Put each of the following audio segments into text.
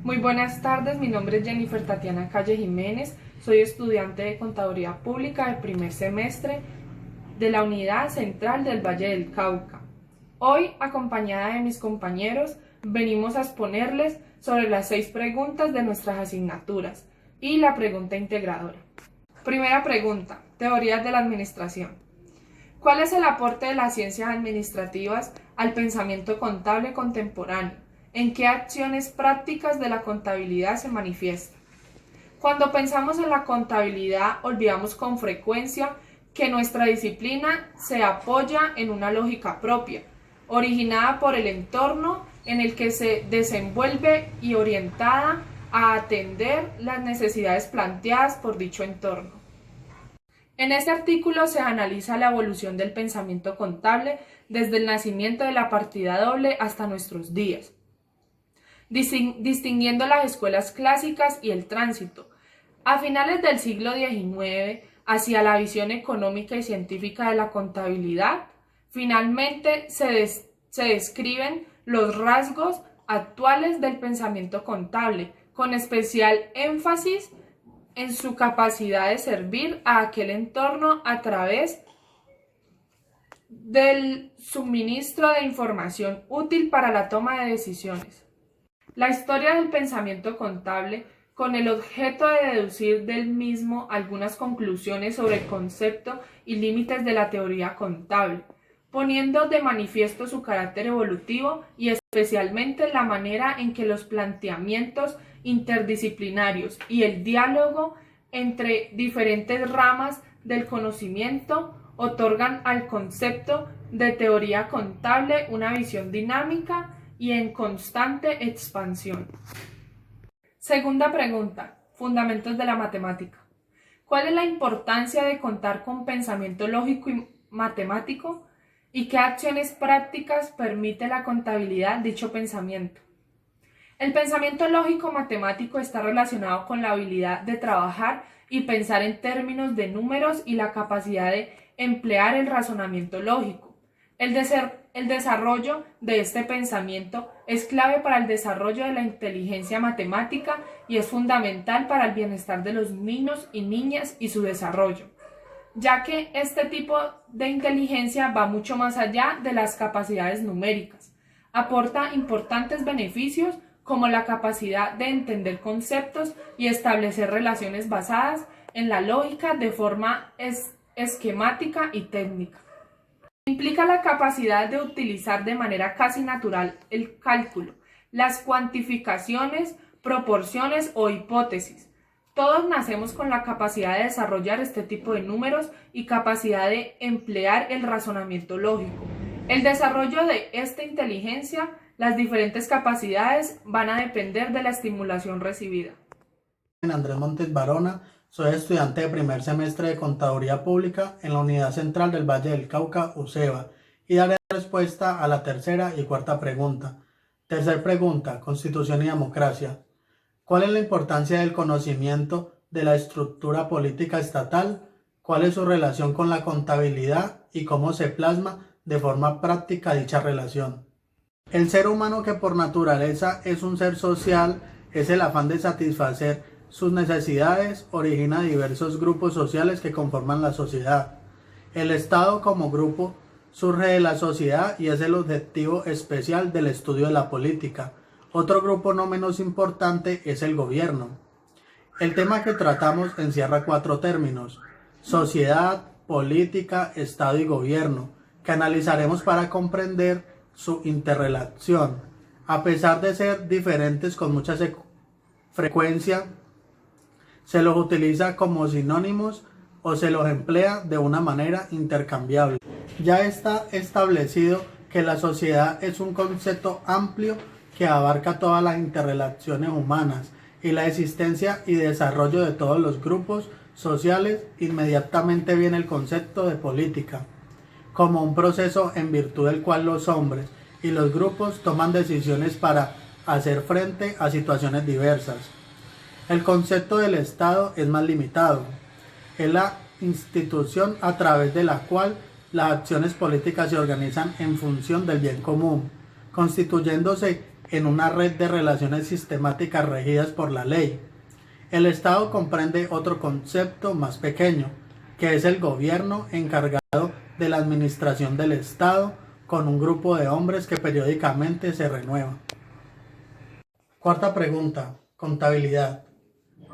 Muy buenas tardes, mi nombre es Jennifer Tatiana Calle Jiménez, soy estudiante de Contaduría Pública de primer semestre de la Unidad Central del Valle del Cauca. Hoy, acompañada de mis compañeros, venimos a exponerles sobre las 6 preguntas de nuestras asignaturas y la pregunta integradora. Primera pregunta, teorías de la administración. ¿Cuál es el aporte de las ciencias administrativas al pensamiento contable contemporáneo? ¿En qué acciones prácticas de la contabilidad se manifiesta? Cuando pensamos en la contabilidad, olvidamos con frecuencia que nuestra disciplina se apoya en una lógica propia, originada por el entorno en el que se desenvuelve y orientada a atender las necesidades planteadas por dicho entorno. En este artículo se analiza la evolución del pensamiento contable desde el nacimiento de la partida doble hasta nuestros días, distinguiendo las escuelas clásicas y el tránsito. A finales del siglo XIX, hacia la visión económica y científica de la contabilidad, finalmente se describen los rasgos actuales del pensamiento contable, con especial énfasis en su capacidad de servir a aquel entorno a través del suministro de información útil para la toma de decisiones. La historia del pensamiento contable, con el objeto de deducir del mismo algunas conclusiones sobre el concepto y límites de la teoría contable, poniendo de manifiesto su carácter evolutivo y especialmente la manera en que los planteamientos interdisciplinarios y el diálogo entre diferentes ramas del conocimiento otorgan al concepto de teoría contable una visión dinámica y en constante expansión. Segunda pregunta, fundamentos de la matemática. ¿Cuál es la importancia de contar con pensamiento lógico y matemático? ¿Y qué acciones prácticas permite la contabilidad dicho pensamiento? El pensamiento lógico-matemático está relacionado con la habilidad de trabajar y pensar en términos de números y la capacidad de emplear el razonamiento lógico. El desarrollo de este pensamiento es clave para el desarrollo de la inteligencia matemática y es fundamental para el bienestar de los niños y niñas y su desarrollo, ya que este tipo de inteligencia va mucho más allá de las capacidades numéricas. Aporta importantes beneficios como la capacidad de entender conceptos y establecer relaciones basadas en la lógica de forma esquemática y técnica. Implica la capacidad de utilizar de manera casi natural el cálculo, las cuantificaciones, proporciones o hipótesis. Todos nacemos con la capacidad de desarrollar este tipo de números y capacidad de emplear el razonamiento lógico. El desarrollo de esta inteligencia, las diferentes capacidades van a depender de la estimulación recibida. Andrés Montes Barona, soy estudiante de primer semestre de Contaduría Pública en la Unidad Central del Valle del Cauca, UCEBA, y daré respuesta a la tercera y cuarta pregunta. Tercera pregunta, Constitución y democracia. ¿Cuál es la importancia del conocimiento de la estructura política estatal? ¿Cuál es su relación con la contabilidad y cómo se plasma de forma práctica dicha relación? El ser humano, que por naturaleza es un ser social, es el afán de satisfacer sus necesidades, origina diversos grupos sociales que conforman la sociedad. El Estado como grupo surge de la sociedad y es el objetivo especial del estudio de la política. Otro grupo no menos importante es el gobierno. El tema que tratamos encierra 4 términos: sociedad, política, Estado y gobierno, que analizaremos para comprender su interrelación. A pesar de ser diferentes con mucha frecuencia, se los utiliza como sinónimos o se los emplea de una manera intercambiable. Ya está establecido que la sociedad es un concepto amplio que abarca todas las interrelaciones humanas y la existencia y desarrollo de todos los grupos sociales. Inmediatamente viene el concepto de política, como un proceso en virtud del cual los hombres y los grupos toman decisiones para hacer frente a situaciones diversas. El concepto del Estado es más limitado. Es la institución a través de la cual las acciones políticas se organizan en función del bien común, constituyéndose en una red de relaciones sistemáticas regidas por la ley. El Estado comprende otro concepto más pequeño, que es el gobierno encargado de la administración del Estado, con un grupo de hombres que periódicamente se renueva. Cuarta pregunta, contabilidad.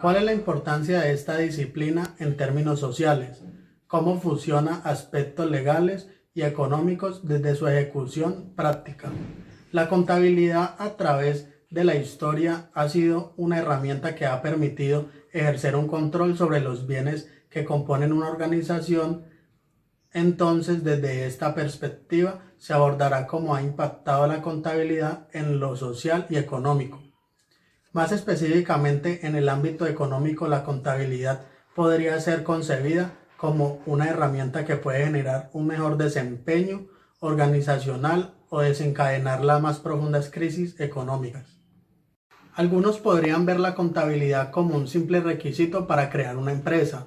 ¿Cuál es la importancia de esta disciplina en términos sociales? ¿Cómo fusiona aspectos legales y económicos desde su ejecución práctica? La contabilidad a través de la historia ha sido una herramienta que ha permitido ejercer un control sobre los bienes que componen una organización. Entonces, desde esta perspectiva, se abordará cómo ha impactado la contabilidad en lo social y económico. Más específicamente, en el ámbito económico, la contabilidad podría ser concebida como una herramienta que puede generar un mejor desempeño organizacional o desencadenar las más profundas crisis económicas. Algunos podrían ver la contabilidad como un simple requisito para crear una empresa.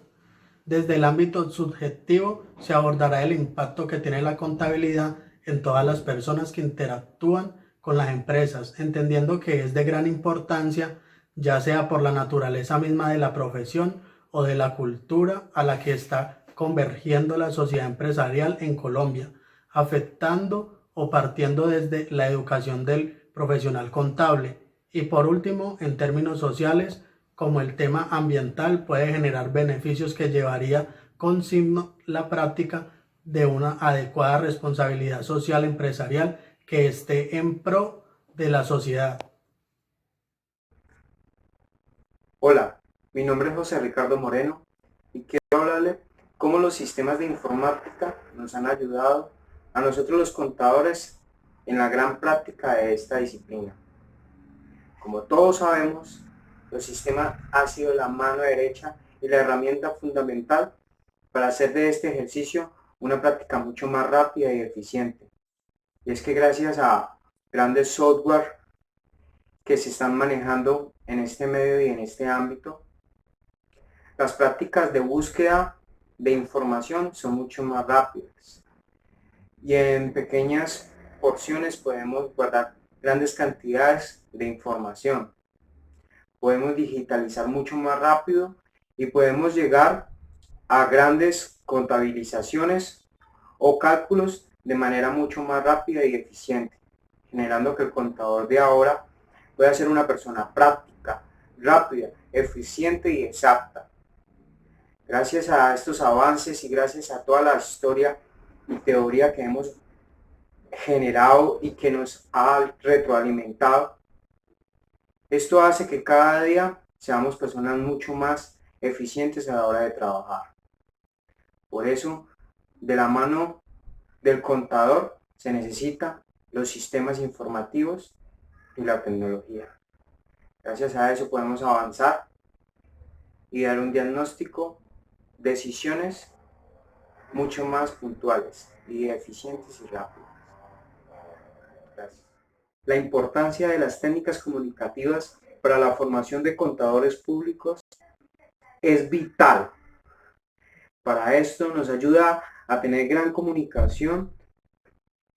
Desde el ámbito subjetivo se abordará el impacto que tiene la contabilidad en todas las personas que interactúan con las empresas, entendiendo que es de gran importancia, ya sea por la naturaleza misma de la profesión o de la cultura a la que está convergiendo la sociedad empresarial en Colombia, afectando o partiendo desde la educación del profesional contable. Y por último, en términos sociales, como el tema ambiental puede generar beneficios que llevaría consigo la práctica de una adecuada responsabilidad social empresarial que esté en pro de la sociedad. Hola, mi nombre es José Ricardo Moreno y quiero hablarle cómo los sistemas de informática nos han ayudado a nosotros los contadores en la gran práctica de esta disciplina. Como todos sabemos, los sistemas han sido la mano derecha y la herramienta fundamental para hacer de este ejercicio una práctica mucho más rápida y eficiente. Y es que gracias a grandes software que se están manejando en este medio y en este ámbito, las prácticas de búsqueda de información son mucho más rápidas y en pequeñas porciones podemos guardar grandes cantidades de información. Podemos digitalizar mucho más rápido y podemos llegar a grandes contabilizaciones o cálculos de manera mucho más rápida y eficiente, generando que el contador de ahora pueda ser una persona práctica, rápida, eficiente y exacta. Gracias a estos avances y gracias a toda la historia y teoría que hemos generado y que nos ha retroalimentado, esto hace que cada día seamos personas mucho más eficientes a la hora de trabajar. Por eso, de la mano del contador se necesitan los sistemas informativos y la tecnología. Gracias a eso podemos avanzar y dar un diagnóstico, decisiones mucho más puntuales y eficientes y rápidas. Gracias. La importancia de las técnicas comunicativas para la formación de contadores públicos es vital. Para esto nos ayuda a tener gran comunicación,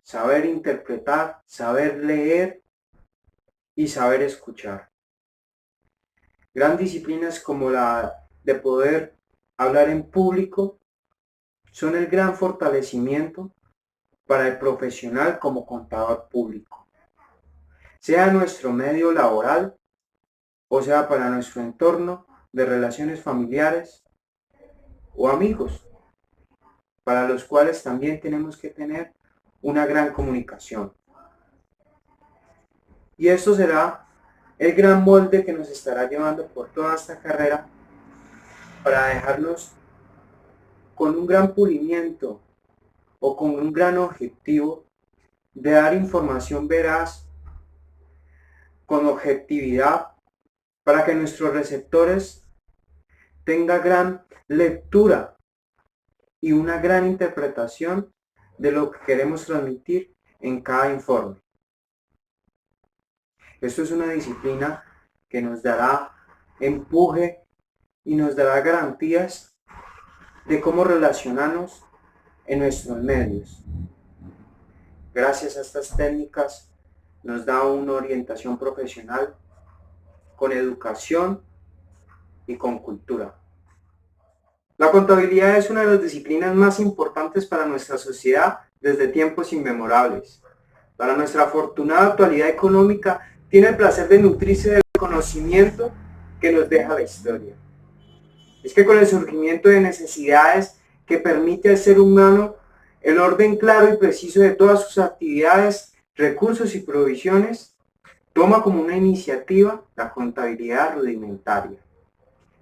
saber interpretar, saber leer y saber escuchar. Gran disciplinas como la de poder hablar en público son el gran fortalecimiento para el profesional como contador público, sea nuestro medio laboral o sea para nuestro entorno de relaciones familiares o amigos, para los cuales también tenemos que tener una gran comunicación. Y esto será el gran molde que nos estará llevando por toda esta carrera para dejarnos con un gran pulimiento o con un gran objetivo de dar información veraz, con objetividad, para que nuestros receptores tengan gran lectura y una gran interpretación de lo que queremos transmitir en cada informe. Esto es una disciplina que nos dará empuje y nos dará garantías de cómo relacionarnos en nuestros medios. Gracias a estas técnicas nos da una orientación profesional con educación y con cultura. La contabilidad es una de las disciplinas más importantes para nuestra sociedad desde tiempos inmemorables. Para nuestra afortunada actualidad económica, tiene el placer de nutrirse del conocimiento que nos deja la historia. Es que con el surgimiento de necesidades que permite al ser humano el orden claro y preciso de todas sus actividades, recursos y provisiones, toma como una iniciativa la contabilidad rudimentaria,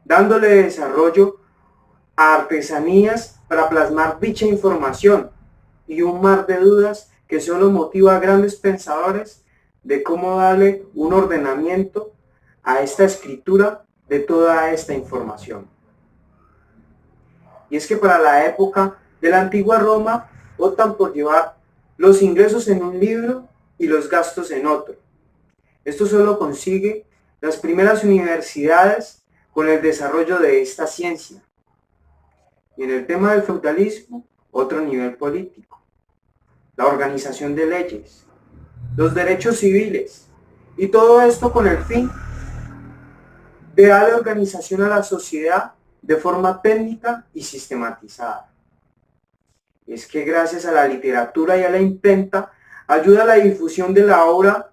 dándole desarrollo a artesanías para plasmar dicha información y un mar de dudas que solo motiva a grandes pensadores de cómo darle un ordenamiento a esta escritura de toda esta información. Y es que para la época de la antigua Roma optan por llevar los ingresos en un libro y los gastos en otro. Esto solo consigue las primeras universidades con el desarrollo de esta ciencia. Y en el tema del feudalismo, otro nivel político, la organización de leyes, los derechos civiles, y todo esto con el fin de darle organización a la sociedad de forma técnica y sistematizada. Es que gracias a la literatura y a la imprenta, ayuda a la difusión de la obra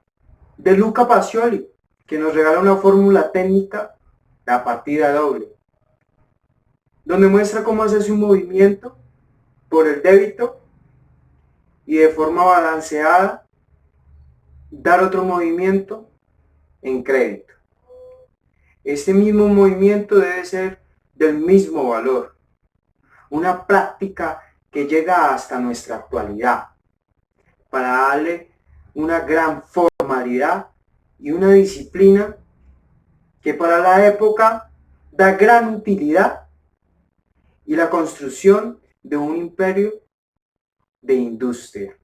de Luca Pacioli, que nos regala una fórmula técnica, la partida doble, donde muestra cómo hacerse un movimiento por el débito y de forma balanceada dar otro movimiento en crédito. Este mismo movimiento debe ser del mismo valor, una práctica que llega hasta nuestra actualidad para darle una gran formalidad y una disciplina que para la época da gran utilidad y la construcción de un imperio de industria.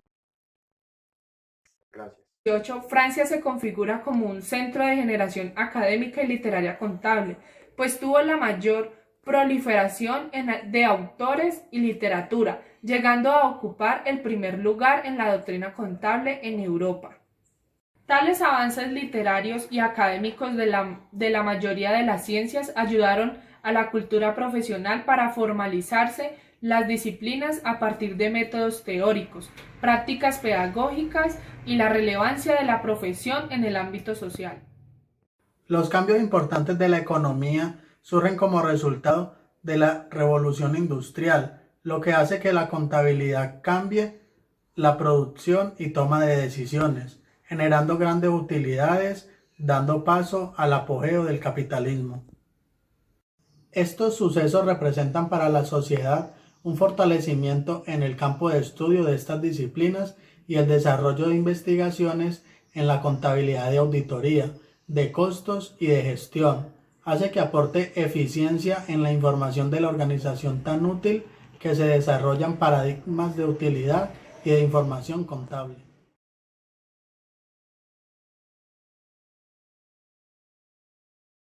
Gracias. 18, Francia se configura como un centro de generación académica y literaria contable, pues tuvo la mayor proliferación de autores y literatura, llegando a ocupar el primer lugar en la doctrina contable en Europa. Tales avances literarios y académicos de la mayoría de las ciencias ayudaron a la cultura profesional para formalizarse las disciplinas a partir de métodos teóricos, prácticas pedagógicas y la relevancia de la profesión en el ámbito social. Los cambios importantes de la economía surgen como resultado de la revolución industrial, lo que hace que la contabilidad cambie la producción y toma de decisiones, generando grandes utilidades, dando paso al apogeo del capitalismo. Estos sucesos representan para la sociedad un fortalecimiento en el campo de estudio de estas disciplinas y el desarrollo de investigaciones en la contabilidad de auditoría, de costos y de gestión. Hace que aporte eficiencia en la información de la organización tan útil que se desarrollan paradigmas de utilidad y de información contable.